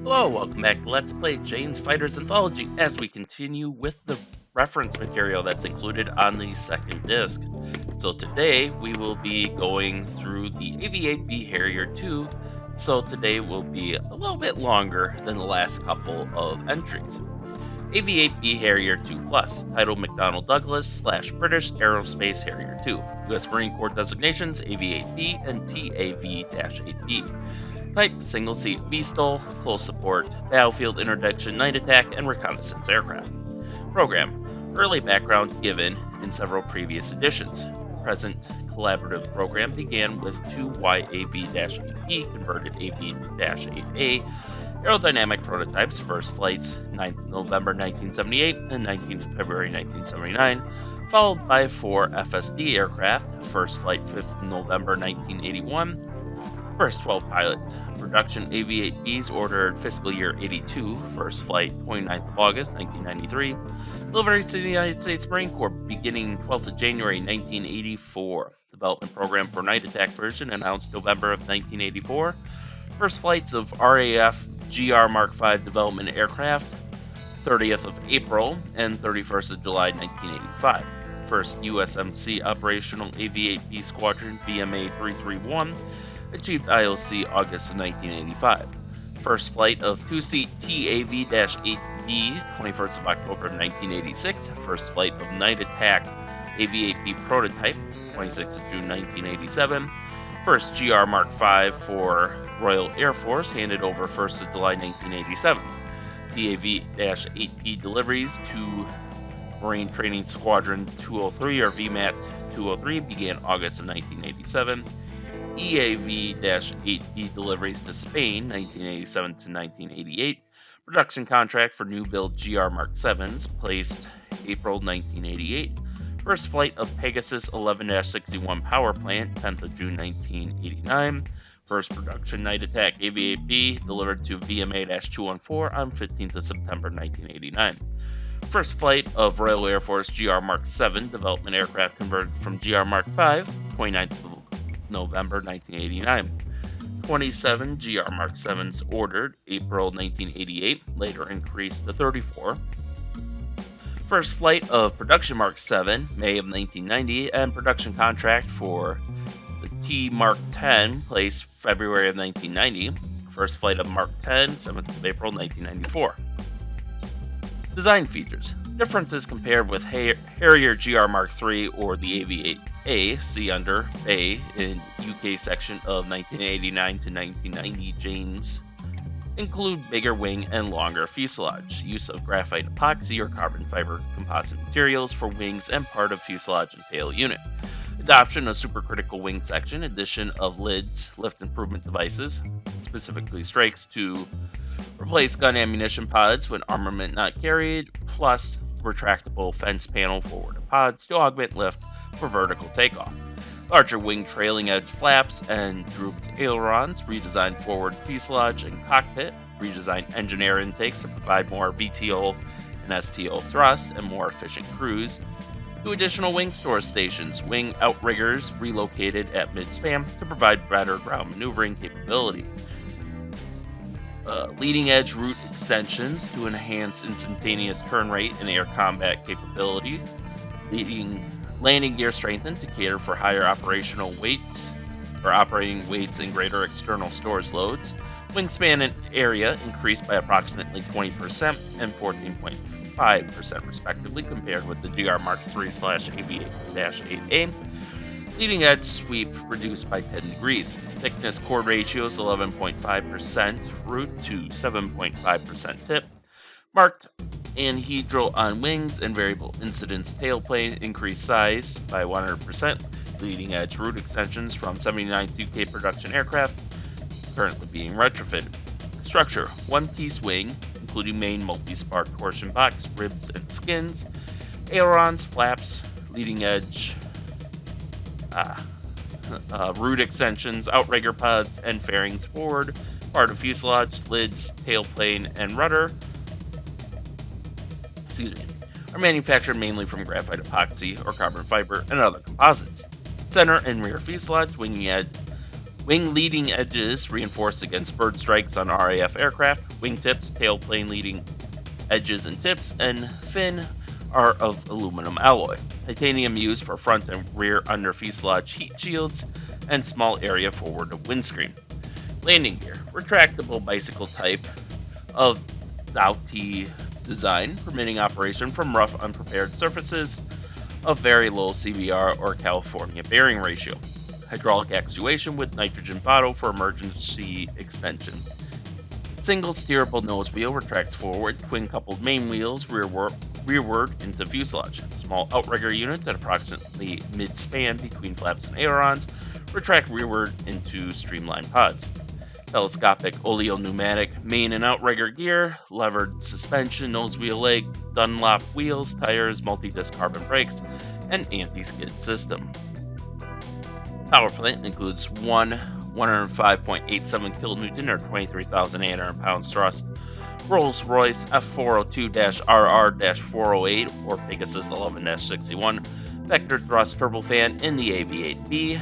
Hello, welcome back to Let's Play Jane's Fighters Anthology as we continue with the reference material that's included on the second disc. So today we will be going through the AV-8B Harrier 2, so today will be a little bit longer than the last couple of entries. AV-8B Harrier 2 Plus, titled McDonnell Douglas / British Aerospace Harrier 2, U.S. Marine Corps designations AV-8B and TAV-8B. Type, single seat VSTOL, close support, battlefield interdiction, night attack, and reconnaissance aircraft. Program, early background given in several previous editions. Present collaborative program began with two YAV-8B converted AV-8A aerodynamic prototypes, first flights 9th November 1978 and 19th February 1979, followed by four FSD aircraft, first flight 5th November 1981, first 12 pilot production AV-8Bs ordered fiscal year 82, first flight 29th of August 1993, deliveries to the United States Marine Corps beginning 12th of January 1984. Development program for night attack version announced November of 1984. First flights of RAF GR Mark V development aircraft 30th of April and 31st of July 1985. First USMC operational AV-8B squadron VMA 331 achieved IOC August of 1985. First flight of two-seat TAV-8B, 21st of October of 1986. First flight of night attack AV-8B prototype, 26th of June 1987. First GR Mark V for Royal Air Force, handed over 1st of July 1987. TAV-8B deliveries to Marine Training Squadron 203 or VMAT 203 began August of 1987. EAV-8B deliveries to Spain, 1987 to 1988. Production contract for new build GR Mark 7s, placed April 1988. First flight of Pegasus 11-61 power plant, 10th of June 1989. First production night attack AV-8B delivered to VMA-214 on 15th of September 1989. First flight of Royal Air Force GR Mark 7 development aircraft converted from GR Mark 5, 29th of November 1989. 27 GR Mark 7s ordered April 1988, later increased to 34. First flight of production Mark 7, May of 1990, and production contract for the T Mark 10 placed February of 1990. First flight of Mark 10, 7th of April 1994. Design features. Differences compared with Harrier GR Mark III or the AV-8A, see under A in UK section of 1989 to 1990 Jane's, include bigger wing and longer fuselage, use of graphite epoxy or carbon fiber composite materials for wings and part of fuselage and tail unit, adoption of supercritical wing section, addition of lids, lift improvement devices, specifically strikes to replace gun ammunition pods when armament not carried, plus retractable fence panel forward pods to augment lift for vertical takeoff. Larger wing trailing edge flaps and drooped ailerons, redesigned forward fuselage and cockpit, redesigned engine air intakes to provide more VTOL and STO thrust and more efficient cruise. Two additional wing storage stations, wing outriggers relocated at mid-span to provide better ground maneuvering capability. Leading edge route extensions to enhance instantaneous turn rate and air combat capability. Landing gear strengthened to cater for higher operational weights or operating weights and greater external storage loads. Wingspan and area increased by approximately 20% and 14.5% respectively compared with the GR Mark III / AV-8A. Leading edge sweep reduced by 10 degrees. Thickness chord ratios 11.5% root to 7.5% tip. Marked anhedral on wings and variable incidence tailplane increased size by 100%. Leading edge root extensions from 79 2K production aircraft currently being retrofitted. Structure: one-piece wing, including main multi-spark torsion box, ribs, and skins. Ailerons, flaps, leading edge root extensions, outrigger pods, and fairings forward, part of fuselage, lids, tailplane, and rudder. Are manufactured mainly from graphite epoxy or carbon fiber and other composites. Center and rear fuselage, wing edge Wing leading edges reinforced against bird strikes on RAF aircraft. Wingtips, tailplane leading edges and tips, and fin are of aluminum alloy. Titanium used for front and rear under fuselage heat shields and small area forward of windscreen. Landing gear, retractable bicycle type of T design, permitting operation from rough, unprepared surfaces of very low CBR or California bearing ratio. Hydraulic actuation with nitrogen bottle for emergency extension. Single steerable nose wheel retracts forward, twin-coupled main wheels rearward into fuselage. Small outrigger units at approximately mid-span between flaps and ailerons retract rearward into streamlined pods. Telescopic oleo-pneumatic main and outrigger gear, levered suspension, nose wheel leg, Dunlop wheels, tires, multi-disc carbon brakes, and anti-skid system. Power plant includes one 105.87 kilonewton or 23,800 pounds thrust Rolls-Royce F402-RR-408 or Pegasus 11-61 vector thrust turbofan in the AV-8B,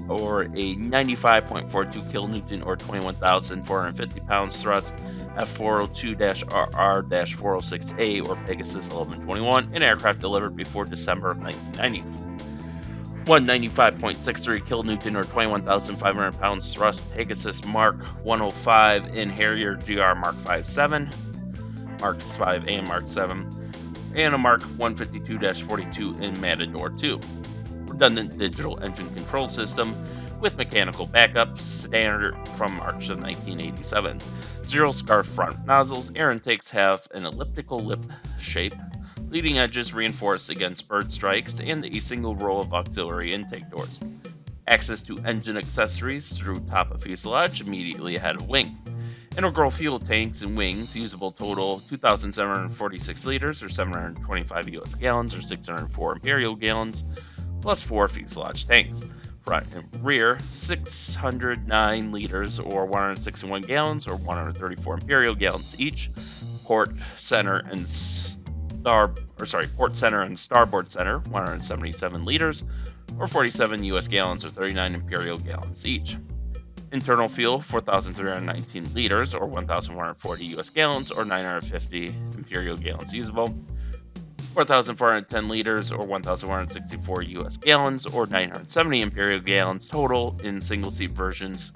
or a 95.42 kilonewton or 21,450 pounds thrust F402-RR-406A or Pegasus 1121, an aircraft delivered before December of 1990. 195.63 kilonewton or 21,500 pounds thrust Pegasus Mark 105 in Harrier GR Mark 57, Mark 5A and Mark 7, and a Mark 152-42 in Matador 2. Redundant digital engine control system with mechanical backup, standard from March of 1987. Zero scarf front nozzles, air intakes have an elliptical lip shape, leading edges reinforced against bird strikes, and a single row of auxiliary intake doors. Access to engine accessories through top of fuselage immediately ahead of wing. Integral fuel tanks and wings, usable total 2,746 liters or 725 US gallons or 604 imperial gallons, plus 4 fuselage tanks. Front and rear, 609 liters or 161 gallons or 134 imperial gallons each. Port center and starboard center, 177 liters or 47 US gallons or 39 imperial gallons each. Internal fuel, 4,319 liters or 1,140 US gallons or 950 imperial gallons usable. 4,410 liters or 1,164 US gallons or 970 imperial gallons total in single-seat versions.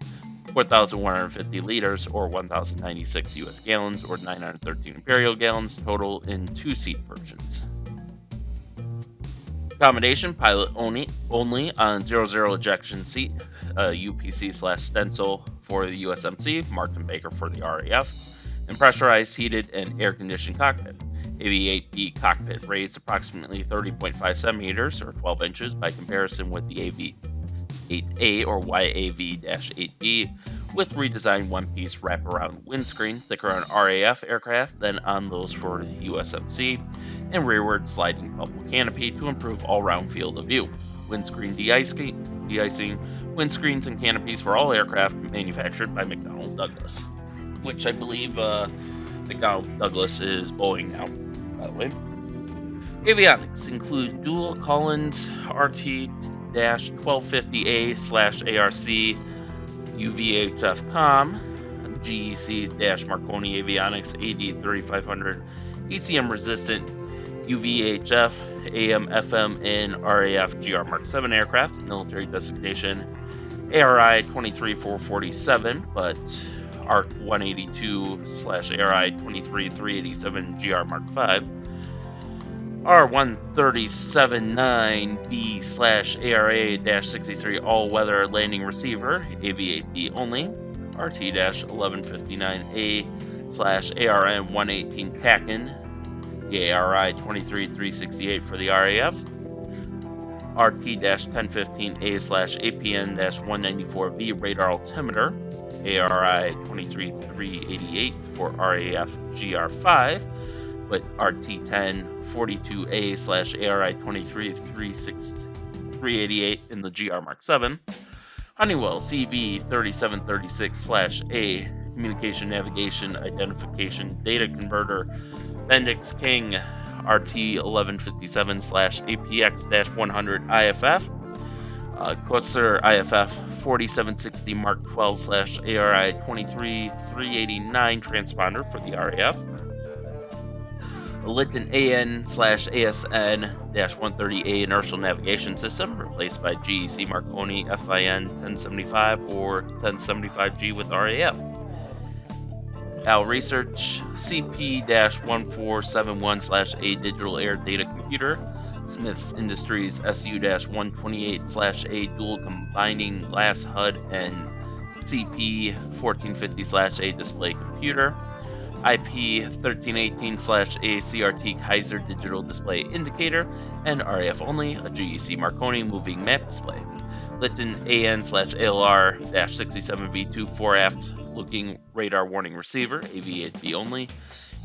4,150 liters or 1,096 US gallons or 913 imperial gallons total in two-seat versions. Accommodation, pilot only on 00 ejection seat, UPC/stencil for the USMC, Martin Baker for the RAF, and pressurized, heated, and air-conditioned cockpit. AV-8B cockpit raised approximately 30.5 centimeters or 12 inches by comparison with the AV-8A or YAV-8B, with redesigned one-piece wraparound windscreen, thicker on RAF aircraft than on those for USMC, and rearward sliding bubble canopy to improve all-round field of view. Windscreen de-icing, windscreens and canopies for all aircraft manufactured by McDonnell Douglas, which I believe McDonnell Douglas is Boeing now, by the way. Avionics include dual Collins RT-1250A/ARC UVHF COM, GEC-Marconi Avionics AD3500 ECM resistant UVHF AM/FM and RAF GR Mark 7 aircraft, military designation ARI 23447, but ARC 182/ARI 23387 GR Mark 5, R1379B/ARA-63 all-weather landing receiver, AV-8B only, RT-1159A/ARN 118 TACAN, ARI 23368 for the RAF, RT-1015A/APN-194B radar altimeter, ARI 23388 for RAF GR5, with RT-1042A/ARI 23388 in the GR Mark 7, Honeywell CV3736/A communication navigation identification data converter, Bendix King RT-1157/APX-100 IFF, Corsair IFF 4760 Mark 12/ARI 23389 transponder for the RAF. A Litton AN/ASN-130A inertial navigation system replaced by GEC Marconi FIN 1075 or 1075G with RAF. Al Research CP-1471/A digital air data computer. Smiths Industries SU-128/A dual combining glass HUD and CP-1450/A display computer. IP-1318/A CRT Kaiser digital display indicator, and RAF only, a GEC Marconi moving map display. Litton AN/ALR-67V2 fore aft looking radar warning receiver, AV-8B only.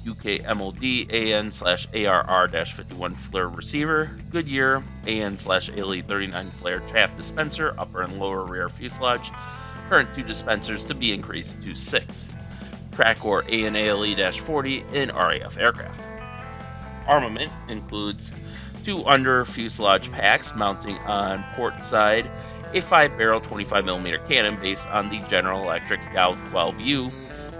UK MOD AN/ARR-51 flare receiver. Goodyear AN/ALE-39 flare chaff dispenser, upper and lower rear fuselage. Current 2 dispensers to be increased to 6. Trackor AN/ALE-40 in RAF aircraft. Armament includes 2 under fuselage packs mounting on port side, a 5-barrel 25mm cannon based on the General Electric GAU-12U,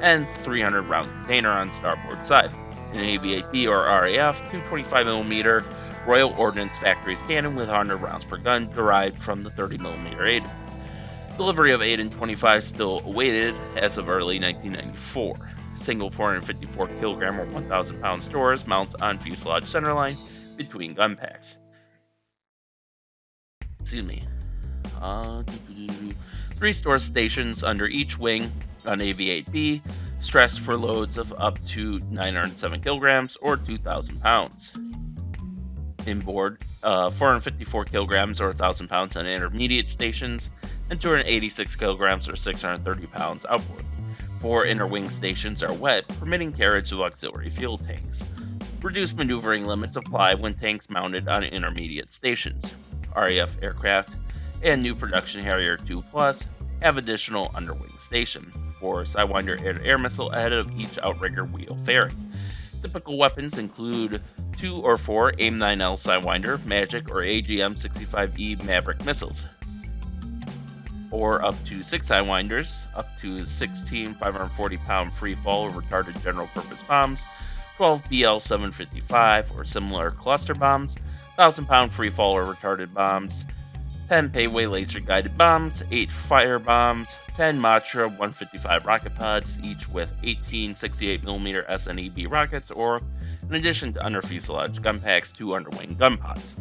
and 300-round container on starboard side. An AV-8B or RAF 225mm Royal Ordnance Factories cannon with 100 rounds per gun derived from the 30mm 8. Delivery of 8 and 25 still awaited as of early 1994. Single 454 kilogram or 1,000 pound stores mount on fuselage centerline between gun packs. Excuse me. 3 store stations under each wing on AV-8B, stressed for loads of up to 907 kilograms or 2,000 pounds. Inboard, 454 kilograms or 1,000 pounds on intermediate stations, and 286 kilograms or 630 pounds outboard. 4 inner wing stations are wet, permitting carriage of auxiliary fuel tanks. Reduced maneuvering limits apply when tanks mounted on intermediate stations. RAF aircraft and new production Harrier 2 Plus have additional underwing station for Sidewinder air-to-air missile ahead of each outrigger wheel fairing. Typical weapons include 2 or 4 AIM-9L Sidewinder, Magic, or AGM-65E Maverick missiles, or up to 6 Sidewinders, up to 16 540-pound free-fall or retarded general-purpose bombs, 12 BL-755 or similar cluster bombs, 1,000-pound free-fall or retarded bombs, 10 Payway laser-guided bombs, 8 fire bombs, 10 Matra 155 rocket pods, each with 18 68mm SNEB rockets, or, in addition to under fuselage gun packs, 2 underwing gun pods.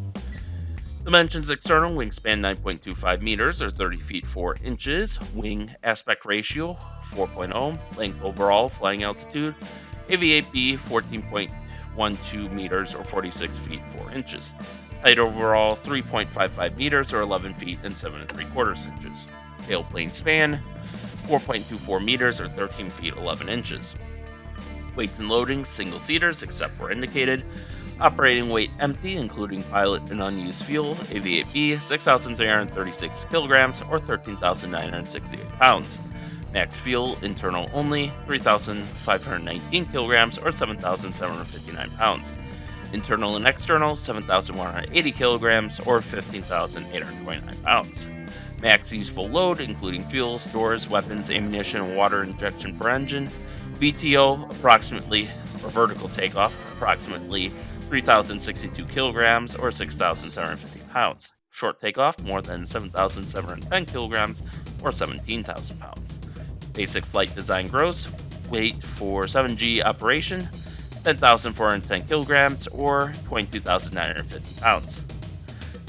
Dimensions: external wingspan 9.25 meters or 30 feet 4 inches, wing aspect ratio 4.0, length overall flying altitude AV-8B 14.12 meters or 46 feet 4 inches. Height overall 3.55 meters or 11 feet and 7 3/4 inches. Tailplane span 4.24 meters or 13 feet 11 inches. Weights and loadings: single seaters except where indicated. Operating weight empty, including pilot and unused fuel, AV-8B 6,336 kilograms or 13,968 pounds. Max fuel internal only 3,519 kilograms or 7,759 pounds. Internal and external 7,180 kilograms or 15,829 pounds. Max useful load, including fuel, stores, weapons, ammunition, and water injection per engine. VTO approximately, or vertical takeoff, approximately 3,062 kilograms or 6,750 pounds. Short takeoff more than 7,710 kilograms or 17,000 pounds. Basic flight design gross weight for 7G operation 10,410 kilograms or 22,950 pounds.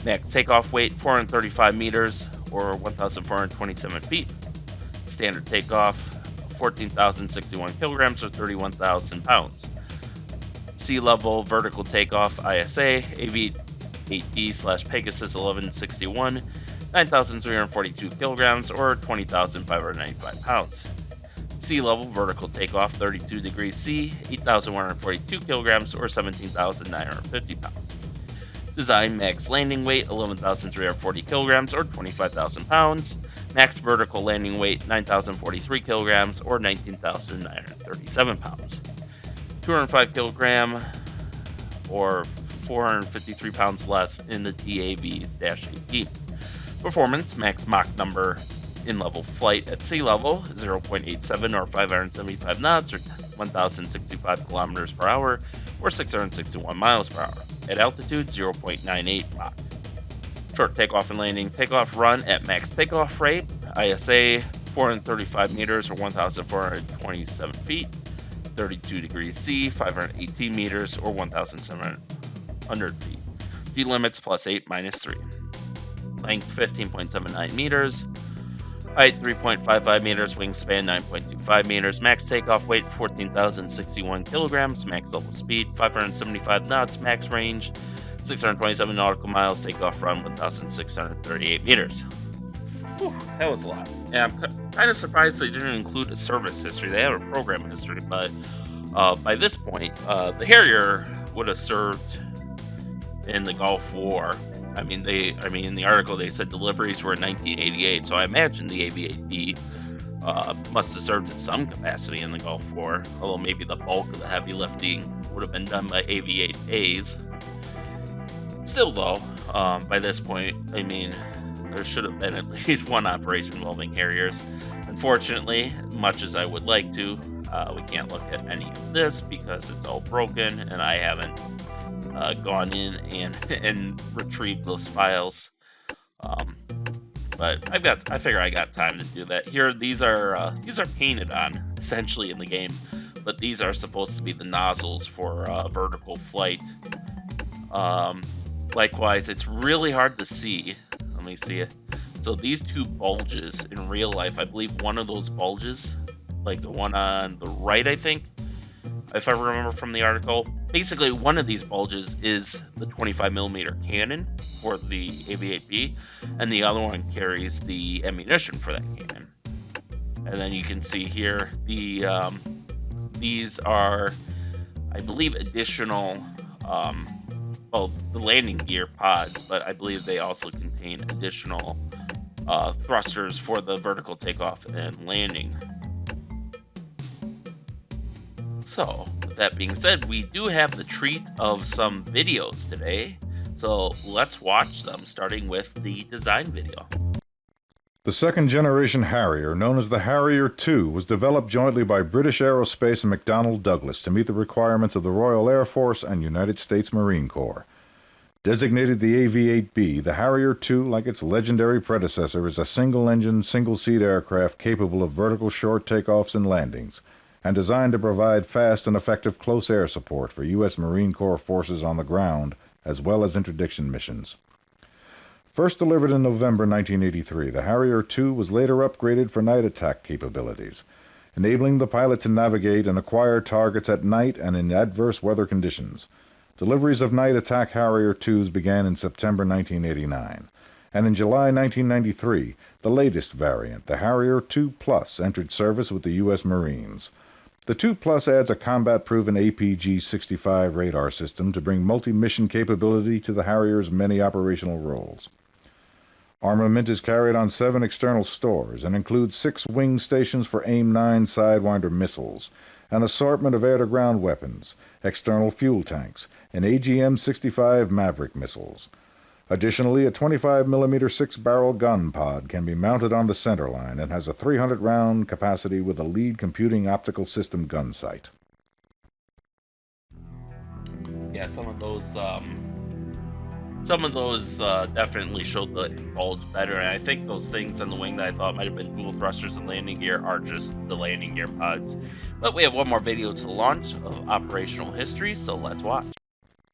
Max takeoff weight 435 meters or 1,427 feet. Standard takeoff 14,061 kilograms or 31,000 pounds. Sea level vertical takeoff ISA AV-8B/Pegasus 1161 9,342 kilograms or 20,595 pounds. Sea level vertical takeoff 32 degrees C 8,142 kilograms or 17,950 pounds. Design max landing weight 11,340 kilograms or 25,000 pounds. Max vertical landing weight 9,043 kilograms or 19,937 pounds. 205 kilogram or 453 pounds less in the DAV-8B. Performance, max Mach number in level flight at sea level, 0.87 or 575 knots or 1,065 kilometers per hour or 661 miles per hour. At altitude, 0.98 Mach. Short takeoff and landing. Takeoff run at max takeoff rate, ISA 435 meters or 1,427 feet, 32 degrees C, 518 meters or 1,700 feet. D-limits +8, -3. Length 15.79 meters. Height 3.55 meters. Wingspan 9.25 meters. Max takeoff weight 14,061 kilograms. Max level speed 575 knots. Max range 627 nautical miles. Takeoff run 1,638 meters. Whew, that was a lot. And I'm kind of surprised they didn't include a service history. They have a program history, but by this point, the Harrier would have served in the Gulf War. I mean, in the article they said deliveries were in 1988, so I imagine the AV-8B must have served in some capacity in the Gulf War, although maybe the bulk of the heavy lifting would have been done by AV-8As. Still, though, by this point, I mean, there should have been at least one operation involving Harriers. Unfortunately, much as I would like to, we can't look at any of this because it's all broken, and I haven't gone in and retrieved those files. But I figure I got time to do that. Here, these are painted on essentially in the game, but these are supposed to be the nozzles for vertical flight. Likewise, it's really hard to see. Let me see it. So these two bulges in real life, I believe one of those bulges, like the one on the right, I think, if I remember from the article, basically one of these bulges is the 25mm cannon for the AV-8B, and the other one carries the ammunition for that cannon. And then you can see here these are, I believe, additional the landing gear pods, but I believe they also contain additional thrusters for the vertical takeoff and landing. So, with that being said, we do have the treat of some videos today, so let's watch them, starting with the design video. The second-generation Harrier, known as the Harrier II, was developed jointly by British Aerospace and McDonnell Douglas to meet the requirements of the Royal Air Force and United States Marine Corps. Designated the AV-8B, the Harrier II, like its legendary predecessor, is a single-engine, single-seat aircraft capable of vertical short takeoffs and landings, and designed to provide fast and effective close air support for U.S. Marine Corps forces on the ground, as well as interdiction missions. First delivered in November 1983, the Harrier II was later upgraded for night attack capabilities, enabling the pilot to navigate and acquire targets at night and in adverse weather conditions. Deliveries of night attack Harrier IIs began in September 1989, and in July 1993, the latest variant, the Harrier II Plus, entered service with the U.S. Marines. The II Plus adds a combat-proven APG-65 radar system to bring multi-mission capability to the Harrier's many operational roles. Armament is carried on 7 external stores and includes 6 wing stations for AIM-9 Sidewinder missiles, an assortment of air-to-ground weapons, external fuel tanks, and AGM-65 Maverick missiles. Additionally, a 25mm 6-barrel gun pod can be mounted on the centerline and has a 300-round capacity with a lead computing optical system gun sight. Yeah, some of those definitely showed the bulge better, and I think those things on the wing that I thought might have been dual thrusters and landing gear are just the landing gear pods. But we have one more video to launch of operational history, so let's watch.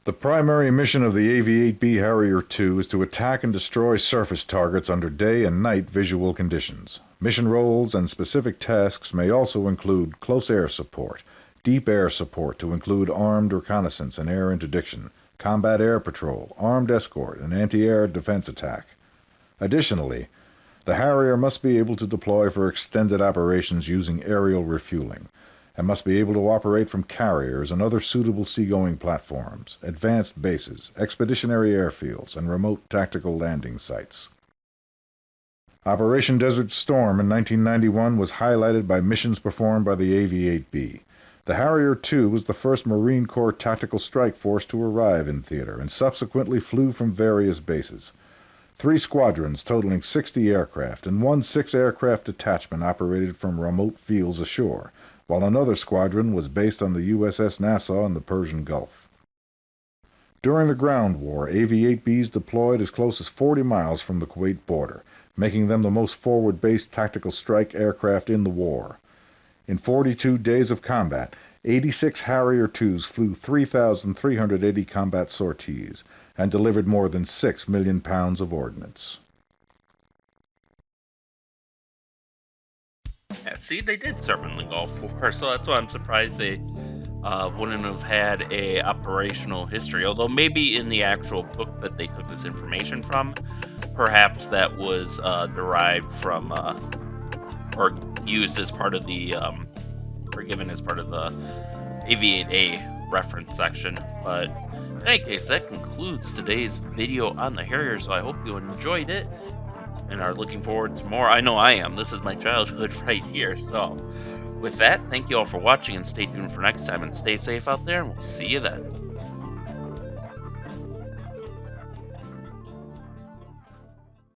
The primary mission of the AV-8B Harrier II is to attack and destroy surface targets under day and night visual conditions. Mission roles and specific tasks may also include close air support, deep air support to include armed reconnaissance and air interdiction, combat air patrol, armed escort, and anti-air defense attack. Additionally, the Harrier must be able to deploy for extended operations using aerial refueling, and must be able to operate from carriers and other suitable seagoing platforms, advanced bases, expeditionary airfields, and remote tactical landing sites. Operation Desert Storm in 1991 was highlighted by missions performed by the AV-8B. The Harrier II was the first Marine Corps tactical strike force to arrive in theater and subsequently flew from various bases. 3 squadrons totaling 60 aircraft, and one 6-aircraft detachment operated from remote fields ashore, while another squadron was based on the USS Nassau in the Persian Gulf. During the ground war, AV-8Bs deployed as close as 40 miles from the Kuwait border, making them the most forward-based tactical strike aircraft in the war. In 42 days of combat, 86 Harrier IIs flew 3,380 combat sorties and delivered more than 6 million pounds of ordnance. Yeah, see, they did serve in the Gulf War, so that's why I'm surprised they wouldn't have had a operational history. Although maybe in the actual book that they took this information from, perhaps that was derived from or used as part of the or given as part of the AV-8A reference section. But in any case, that concludes today's video on the Harrier, so I hope you enjoyed it and are looking forward to more. I know I am. This is my childhood right here. So with that, thank you all for watching, and stay tuned for next time, and stay safe out there, and we'll see you then.